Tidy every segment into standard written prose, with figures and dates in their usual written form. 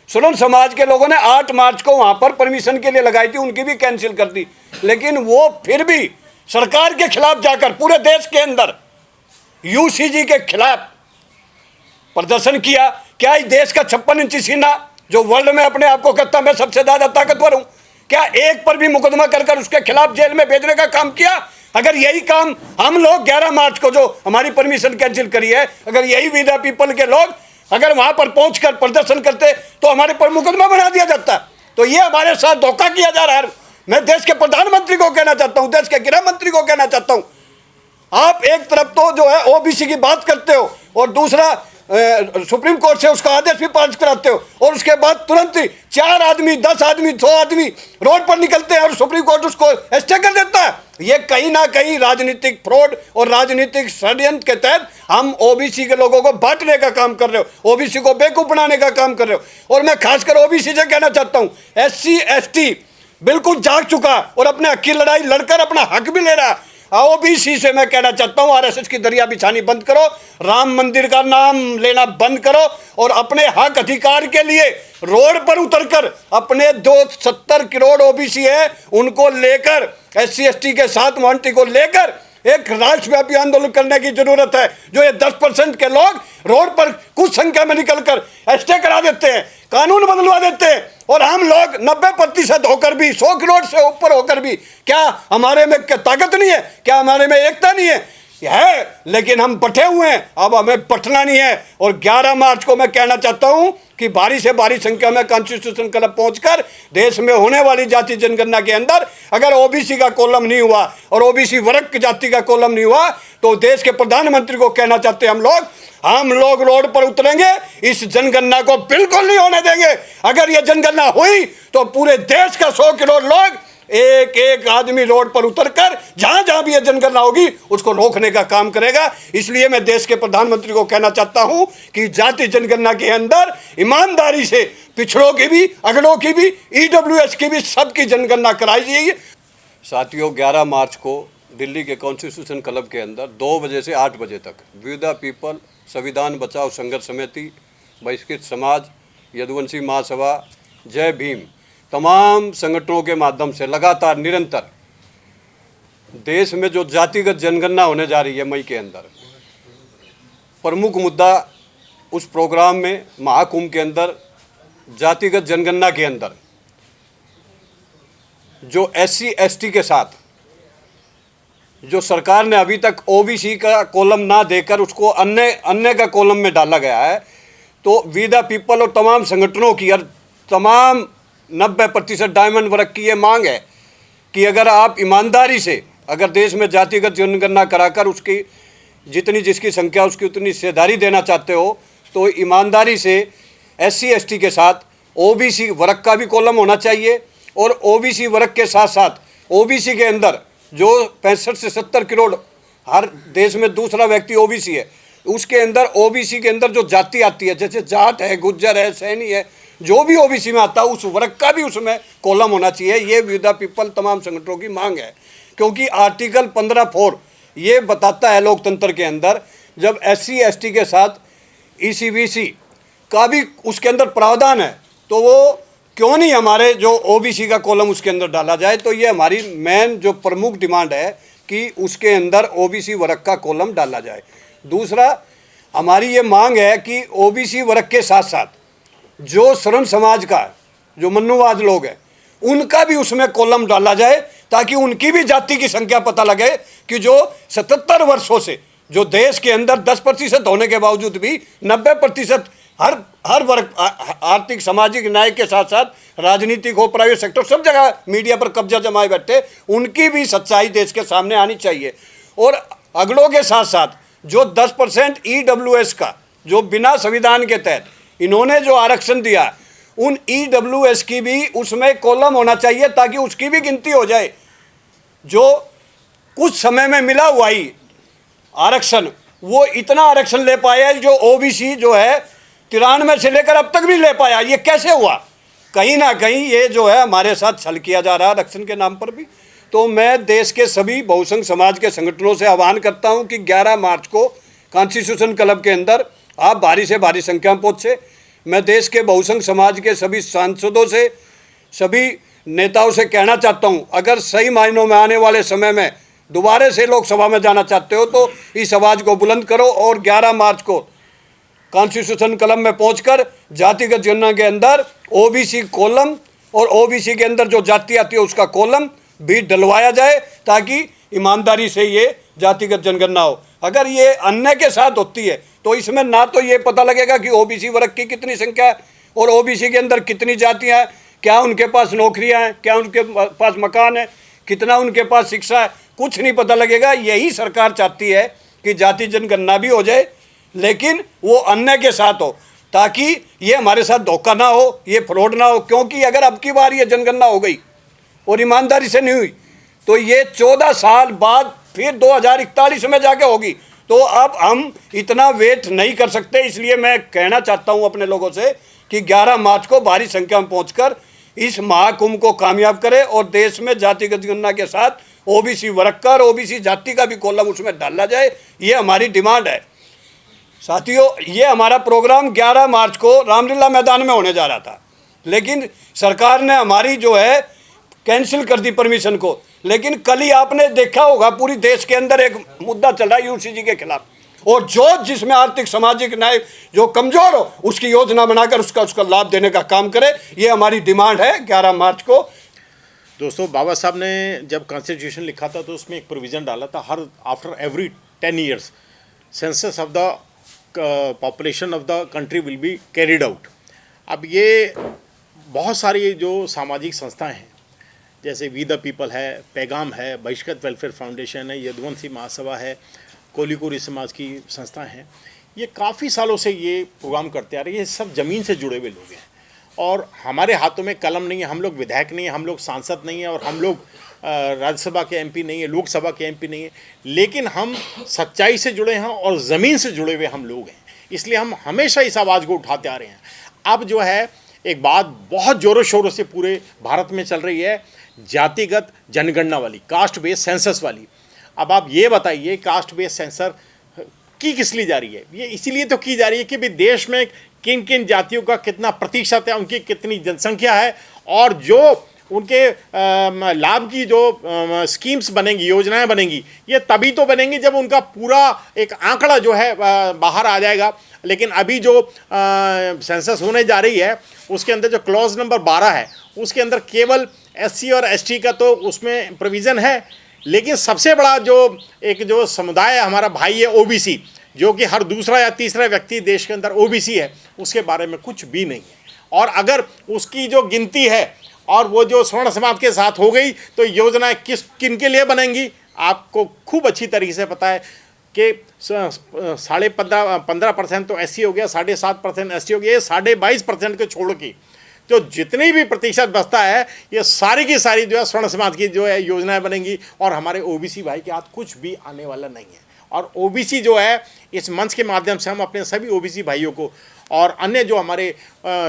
सुरन समाज के लोगों ने 8 मार्च को वहाँ पर परमिशन के लिए लगाई थी, उनकी भी कैंसिल कर दी। लेकिन वो फिर भी सरकार के खिलाफ जाकर पूरे देश के अंदर यूसीजी के खिलाफ प्रदर्शन किया। क्या इस देश का 56 इंची सीना जो वर्ल्ड में अपने आप को कहता मैं सबसे ज़्यादा ताकतवर हूँ, क्या एक पर भी मुकदमा कर उसके खिलाफ जेल में भेजने का काम किया? अगर यही काम हम लोग 11 मार्च को जो हमारी परमिशन कैंसिल करी है, अगर यही विदा पीपल के लोग अगर वहां पर पहुंचकर प्रदर्शन करते तो हमारे पर मुकदमा बना दिया जाता। तो ये हमारे साथ धोखा किया जा रहा है। मैं देश के प्रधानमंत्री को कहना चाहता हूं, देश के गृह मंत्री को कहना चाहता हूं, आप एक तरफ तो जो है ओबीसी की बात करते हो और दूसरा सुप्रीम कोर्ट से उसका आदेश भी पारित कराते हो, और उसके बाद तुरंत ही 4 आदमी 10 आदमी 100 आदमी रोड पर निकलते हैं और सुप्रीम कोर्ट उसको स्टे कर देता है। ये कहीं ना कहीं राजनीतिक फ्रॉड और राजनीतिक षड्यंत्र के तहत हम ओबीसी के लोगों को बांटने का काम कर रहे हो, ओबीसी को बेवकूफ बनाने का काम कर रहे हो। और मैं खासकर ओबीसी से कहना चाहता हूँ, SC ST बिल्कुल जाग चुका और अपने हक की लड़ाई लड़कर अपना हक भी ले रहा है। ओबीसी से मैं कहना चाहता हूं, RSS की दरिया बिछानी बंद करो, राम मंदिर का नाम लेना बंद करो और अपने हक अधिकार के लिए रोड पर उतरकर अपने जो 70 करोड़ ओबीसी है उनको लेकर, SC ST के साथ मोहंती को लेकर एक राष्ट्रव्यापी आंदोलन करने की जरूरत है। जो ये 10% के लोग रोड पर कुछ संख्या में निकलकर स्टे करा देते हैं, कानून बदलवा देते हैं, और हम लोग 90% होकर भी 100 करोड़ से ऊपर होकर भी क्या हमारे में ताकत नहीं है? क्या हमारे में एकता नहीं है? लेकिन हम बटे हुए हैं, अब हमें बटना नहीं है। और 11 मार्च को मैं कहना चाहता हूं कि भारी से भारी संख्या में कॉन्स्टिट्यूशन क्लब पहुंचकर देश में होने वाली जाति जनगणना के अंदर अगर ओबीसी का कॉलम नहीं हुआ और ओबीसी वर्ग की जाति का कॉलम नहीं हुआ तो देश के प्रधानमंत्री को कहना चाहते हैं हम लोग रोड पर उतरेंगे, इस जनगणना को बिल्कुल नहीं होने देंगे। अगर यह जनगणना हुई तो पूरे देश का 100 करोड़ लोग एक एक आदमी रोड पर उतरकर जहां जहां भी यह जनगणना होगी उसको रोकने का काम करेगा। इसलिए मैं देश के प्रधानमंत्री को कहना चाहता हूं कि जाति जनगणना के अंदर ईमानदारी से पिछड़ों की भी, अगड़ों की भी, EWS की भी, सबकी जनगणना कराई जाएगी। साथियों, 11 मार्च को दिल्ली के कॉन्स्टिट्यूशन क्लब के अंदर 2 बजे से 8 बजे तक विदा पीपल, संविधान बचाओ संघर्ष समिति, बहिष्कृत समाज, यदुवंशी महासभा, जय भीम तमाम संगठनों के माध्यम से लगातार निरंतर देश में जो जातिगत जनगणना होने जा रही है मई के अंदर, प्रमुख मुद्दा उस प्रोग्राम में महाकुंभ के अंदर जातिगत जनगणना के अंदर जो SC ST के साथ जो सरकार ने अभी तक ओबीसी का कॉलम ना देकर उसको अन्य का कॉलम में डाला गया है, तो विदा पीपल और तमाम संगठनों की और तमाम 90% डायमंड वर्ग की ये मांग है कि अगर आप ईमानदारी से अगर देश में जातिगत जनगणना कराकर उसकी जितनी जिसकी संख्या उसकी उतनी हिस्सेदारी देना चाहते हो तो ईमानदारी से SC ST के साथ ओबीसी वर्ग का भी कॉलम होना चाहिए। और ओबीसी वर्ग के साथ साथ ओबीसी के अंदर जो 65 से 70 करोड़ हर देश में दूसरा व्यक्ति ओबीसी है, उसके अंदर ओबीसी के अंदर जो जाति आती है, जैसे जाट है, गुज्जर है, सैनी है, जो भी ओबीसी में आता है उस वर्ग का भी उसमें कॉलम होना चाहिए। ये विदा पीपल तमाम संगठनों की मांग है, क्योंकि आर्टिकल 15(4) ये बताता है लोकतंत्र के अंदर जब SC ST के साथ ECBC का भी उसके अंदर प्रावधान है तो वो क्यों नहीं हमारे जो ओबीसी का कॉलम उसके अंदर डाला जाए। तो ये हमारी मेन जो प्रमुख डिमांड है कि उसके अंदर ओबीसी वर्ग का कॉलम डाला जाए। दूसरा हमारी ये मांग है कि ओबीसी वर्ग के साथ साथ जो शरण समाज का जो मन्नुवाद लोग हैं उनका भी उसमें कॉलम डाला जाए ताकि उनकी भी जाति की संख्या पता लगे कि जो 77 वर्षों से जो देश के अंदर 10% होने के बावजूद भी 90% हर वर्ग आर्थिक सामाजिक न्याय के साथ साथ राजनीतिक हो, प्राइवेट सेक्टर, सब जगह मीडिया पर कब्जा जमाए बैठे, उनकी भी सच्चाई देश के सामने आनी चाहिए। और अगड़ों के साथ साथ जो 10% EWS का जो बिना संविधान के तहत इन्होंने जो आरक्षण दिया उन EWS की भी उसमें कॉलम होना चाहिए ताकि उसकी भी गिनती हो जाए। जो कुछ समय में मिला हुआ ही आरक्षण वो इतना आरक्षण ले पाया जो ओबीसी जो है 93 से लेकर अब तक नहीं ले पाया। ये कैसे हुआ? कहीं ना कहीं ये जो है हमारे साथ छल किया जा रहा है आरक्षण के नाम पर भी। तो मैं देश के सभी बहुसंघ समाज के संगठनों से आह्वान करता हूं कि 11 मार्च को कॉन्स्टिट्यूशन क्लब के अंदर आप भारी से भारी संख्या में पहुँचे। मैं देश के बहुसंख्य समाज के सभी सांसदों से, सभी नेताओं से कहना चाहता हूं, अगर सही मायनों में आने वाले समय में दोबारा से लोकसभा में जाना चाहते हो तो इस आवाज़ को बुलंद करो और 11 मार्च को कॉन्स्टिट्यूशन कलम में पहुंचकर जातिगत जनगणना के अंदर ओबीसी कॉलम और ओबीसी के अंदर जो जाति आती है उसका कॉलम भी डलवाया जाए, ताकि ईमानदारी से ये जातिगत जनगणना हो। अगर ये अन्य के साथ होती है तो इसमें ना तो ये पता लगेगा कि ओबीसी वर्ग की कितनी संख्या है और ओबीसी के अंदर कितनी जातियां हैं, क्या उनके पास नौकरियां हैं, क्या उनके पास मकान है, कितना उनके पास शिक्षा है, कुछ नहीं पता लगेगा। यही सरकार चाहती है कि जाति जनगणना भी हो जाए, लेकिन वो अन्य के साथ हो, ताकि ये हमारे साथ धोखा ना हो, ये फ्रॉड ना हो। क्योंकि अगर अब की बार ये जनगणना हो गई और ईमानदारी से नहीं हुई तो ये 14 साल बाद फिर 2041 में जाके होगी। तो अब हम इतना वेट नहीं कर सकते, इसलिए मैं कहना चाहता हूं अपने लोगों से कि 11 मार्च को भारी संख्या में पहुंचकर इस महाकुंभ को कामयाब करें और देश में जातिगत जनगणना के साथ ओबीसी वर्ग का और ओबीसी जाति का भी कॉलम उसमें डाला जाए, ये हमारी डिमांड है। साथियों, ये हमारा प्रोग्राम 11 मार्च को रामलीला मैदान में होने जा रहा था, लेकिन सरकार ने हमारी जो है कैंसिल कर दी परमिशन को। लेकिन कल ही आपने देखा होगा पूरी देश के अंदर एक मुद्दा चल रहा है यूसीजी के खिलाफ, और जो जिसमें आर्थिक सामाजिक न्याय जो कमजोर हो उसकी योजना बनाकर उसका लाभ देने का काम करे, ये हमारी डिमांड है 11 मार्च को। दोस्तों, बाबा साहब ने जब कॉन्स्टिट्यूशन लिखा था तो उसमें एक प्रोविज़न डाला था, her after every 10 years census of the population of the country will be carried out. अब ये बहुत सारी जो सामाजिक संस्थाएं हैं, जैसे वी द पीपल है, पैगाम है, बहिष्कृत वेलफेयर फाउंडेशन है, यदुवंशी महासभा है, कोलीकोरी समाज की संस्थाएं हैं, ये काफ़ी सालों से ये प्रोग्राम करते आ रहे हैं। ये सब ज़मीन से जुड़े हुए लोग हैं और हमारे हाथों में कलम नहीं है, हम लोग विधायक नहीं है, हम लोग सांसद नहीं है और हम लोग राज्यसभा के एमपी नहीं है, लोकसभा के एमपी नहीं है, लेकिन हम सच्चाई से जुड़े हैं और ज़मीन से जुड़े हुए हम लोग हैं। इसलिए हम हमेशा इस आवाज़ को उठाते आ रहे हैं। अब जो है एक बात बहुत ज़ोरों शोरों से पूरे भारत में चल रही है, जातिगत जनगणना वाली, कास्ट बेस्ड सेंसस वाली। अब आप ये बताइए, कास्ट बेस्ड सेंसर की किस लिए जा रही है? ये इसीलिए तो की जा रही है कि भाई देश में किन किन जातियों का कितना प्रतिशत है, उनकी कितनी जनसंख्या है, और जो उनके लाभ की जो स्कीम्स बनेंगी, योजनाएं बनेंगी, ये तभी तो बनेंगी जब उनका पूरा एक आंकड़ा जो है बाहर आ जाएगा। लेकिन अभी जो सेंसस होने जा रही है उसके अंदर जो क्लॉज नंबर 12 है उसके अंदर केवल एससी और एसटी का तो उसमें प्रोविज़न है, लेकिन सबसे बड़ा जो समुदाय हमारा भाई है ओबीसी, जो कि हर दूसरा या तीसरा व्यक्ति देश के अंदर ओबीसी है, उसके बारे में कुछ भी नहीं है। और अगर उसकी जो गिनती है और वो जो स्वर्ण समाज के साथ हो गई तो योजनाएं किन के लिए बनेंगी? आपको खूब अच्छी तरीके से पता है कि 15% तो एससी हो गया, 7.5% एसटी हो गया, ये 22.5% को छोड़ के जो जितनी भी प्रतिशत बचता है ये सारी की सारी जो है स्वर्ण समाज की जो है योजनाएं बनेंगी और हमारे ओबीसी भाई के हाथ कुछ भी आने वाला नहीं है। और ओबीसी जो है, इस मंच के माध्यम से हम अपने सभी ओबीसी भाइयों को और अन्य जो हमारे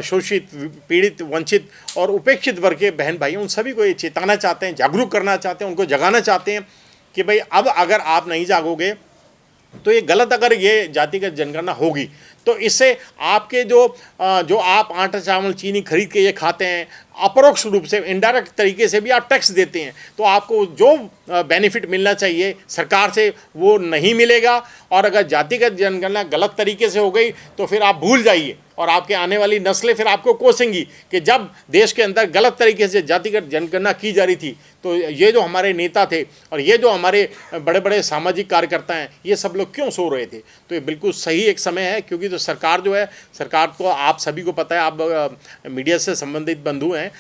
शोषित, पीड़ित, वंचित और उपेक्षित वर्ग के बहन भाई, उन सभी को ये चेताना चाहते हैं, जागरूक करना चाहते हैं, उनको जगाना चाहते हैं कि भाई अब अगर आप नहीं जागोगे तो ये गलत, अगर ये जातिगत जनगणना होगी तो इससे आपके जो आप आटा चावल चीनी खरीद के ये खाते हैं, अपरोक्ष रूप से इनडायरेक्ट तरीके से भी आप टैक्स देते हैं, तो आपको जो बेनिफिट मिलना चाहिए सरकार से वो नहीं मिलेगा। और अगर जातिगत जनगणना गलत तरीके से हो गई तो फिर आप भूल जाइए और आपके आने वाली नस्लें फिर आपको कोसेंगी कि जब देश के अंदर गलत तरीके से जातिगत जनगणना की जा रही थी तो ये जो हमारे नेता थे और ये जो हमारे बड़े बड़े सामाजिक कार्यकर्ता हैं, ये सब लोग क्यों सो रहे थे। तो ये बिल्कुल सही एक समय है, क्योंकि तो सरकार जो है, सरकार को आप सभी को पता है, आप मीडिया से संबंधित बंधु हैं,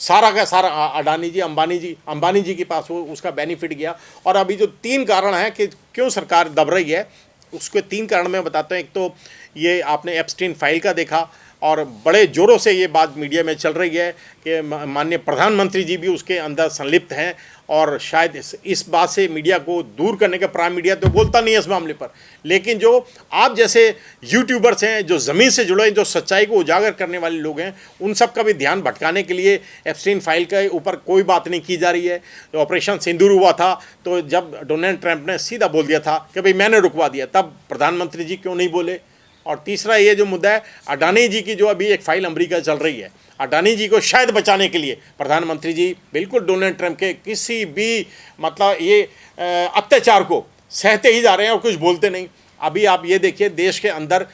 सारा का सारा अडानी जी, अंबानी जी के पास वो उसका बेनिफिट गया। और अभी जो 3 कारण हैं कि क्यों सरकार दब रही है, उसके 3 कारण मैं बताता हूँ। एक तो ये आपने एप्स्टीन फाइल का देखा और बड़े ज़ोरों से ये बात मीडिया में चल रही है कि माननीय प्रधानमंत्री जी भी उसके अंदर संलिप्त हैं और शायद इस बात से मीडिया को दूर करने का, प्राइम मीडिया तो बोलता नहीं है इस मामले पर, लेकिन जो आप जैसे यूट्यूबर्स हैं, जो ज़मीन से जुड़े हैं, जो सच्चाई को उजागर करने वाले लोग हैं, उन सब का भी ध्यान भटकाने के लिए एप्स्टीन फाइल के ऊपर कोई बात नहीं की जा रही है। तो ऑपरेशन सिंदूर हुआ था तो जब डोनाल्ड ट्रंप ने सीधा बोल दिया था कि भाई मैंने रुकवा दिया, तब प्रधानमंत्री जी क्यों नहीं बोले? और तीसरा ये जो मुद्दा है अडानी जी की, जो अभी एक फाइल अमेरिका चल रही है, अडानी जी को शायद बचाने के लिए प्रधानमंत्री जी बिल्कुल डोनाल्ड ट्रंप के किसी भी मतलब ये अत्याचार को सहते ही जा रहे हैं और कुछ बोलते नहीं। अभी आप ये देखिए, देश के अंदर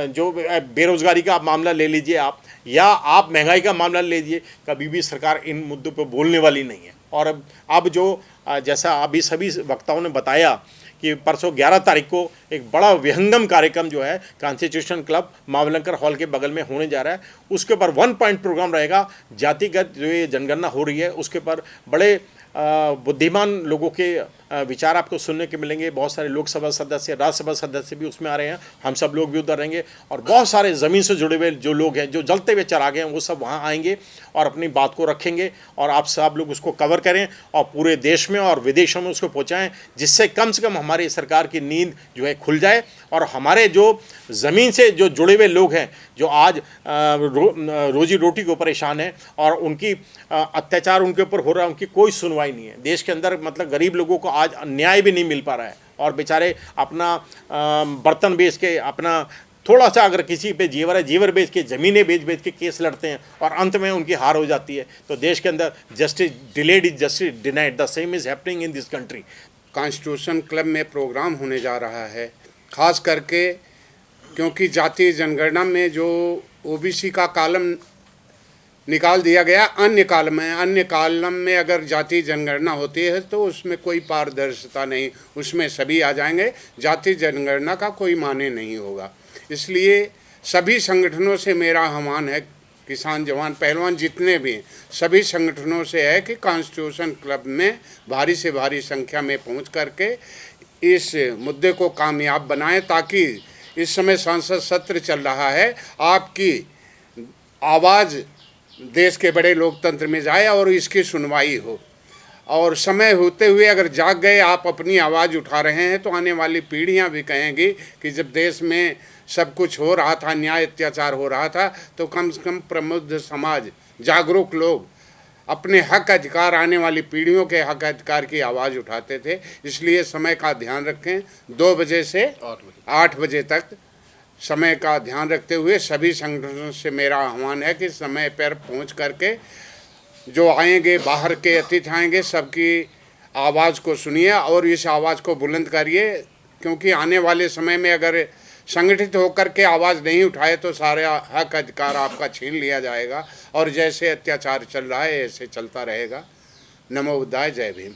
जो बेरोजगारी का आप मामला ले लीजिए आप, या आप महंगाई का मामला ले लीजिए, कभी भी सरकार इन मुद्दों पर बोलने वाली नहीं है। और अब जो जैसा अभी सभी वक्ताओं ने बताया कि परसों 11 तारीख को एक बड़ा विहंगम कार्यक्रम जो है कॉन्स्टिट्यूशन क्लब मावलंकर हॉल के बगल में होने जा रहा है, उसके ऊपर 1 पॉइंट प्रोग्राम रहेगा। जातिगत जो ये जनगणना हो रही है उसके पर बड़े बुद्धिमान लोगों के विचार आपको सुनने के मिलेंगे। बहुत सारे लोकसभा सदस्य, राज्यसभा सदस्य भी उसमें आ रहे हैं, हम सब लोग भी उधर रहेंगे, और बहुत सारे ज़मीन से जुड़े हुए जो लोग हैं, जो जलते हुए चिराग हैं, वो सब वहाँ आएंगे और अपनी बात को रखेंगे, और आप सब लोग उसको कवर करें और पूरे देश में और विदेशों में उसको पहुँचाएँ, जिससे कम से कम हमारी सरकार की नींद जो है खुल जाए, और हमारे जो ज़मीन से जो जुड़े हुए लोग हैं, जो आज रोजी रोटी को परेशान हैं और उनकी अत्याचार उनके ऊपर हो रहा है, उनकी कोई सुनवाई नहीं है। देश के अंदर मतलब गरीब लोगों को आज न्याय भी नहीं मिल पा रहा है, और बेचारे अपना बर्तन बेच के, अपना थोड़ा सा अगर किसी पे जेवर है, जेवर बेच के, ज़मीनें बेच के केस लड़ते हैं, और अंत में उनकी हार हो जाती है। तो देश के अंदर justice delayed is justice denied, the same is happening in this country. Constitution club में प्रोग्राम होने जा रहा है, खास करके क्योंकि जातीय जनगणना में जो ओबीसी का कॉलम निकाल दिया गया, अन्य कॉलम में अगर जातीय जनगणना होती है तो उसमें कोई पारदर्शिता नहीं, उसमें सभी आ जाएंगे, जातीय जनगणना का कोई माने नहीं होगा। इसलिए सभी संगठनों से मेरा आह्वान है, किसान, जवान, पहलवान जितने भी हैं, सभी संगठनों से है कि कॉन्स्टिट्यूशन क्लब में भारी से भारी संख्या में पहुंच करके इस मुद्दे को कामयाब बनाएं, ताकि इस समय संसद सत्र चल रहा है, आपकी आवाज़ देश के बड़े लोकतंत्र में जाए और इसकी सुनवाई हो। और समय होते हुए अगर जाग गए, आप अपनी आवाज़ उठा रहे हैं, तो आने वाली पीढ़ियां भी कहेंगी कि जब देश में सब कुछ हो रहा था, न्याय अत्याचार हो रहा था, तो कम से कम प्रबुद्ध समाज, जागरूक लोग अपने हक अधिकार, आने वाली पीढ़ियों के हक अधिकार की आवाज़ उठाते थे। इसलिए समय का ध्यान रखें, 2 बजे से 8 बजे तक समय का ध्यान रखते हुए सभी संगठनों से मेरा आह्वान है कि समय पर पहुंच करके जो आएंगे, बाहर के अतिथि आएंगे, सबकी आवाज़ को सुनिए और इस आवाज़ को बुलंद करिए, क्योंकि आने वाले समय में अगर संगठित होकर के आवाज़ नहीं उठाए तो सारा हक अधिकार आपका छीन लिया जाएगा, और जैसे अत्याचार चल रहा है ऐसे चलता रहेगा। नमो बुद्धाय, जय भीम।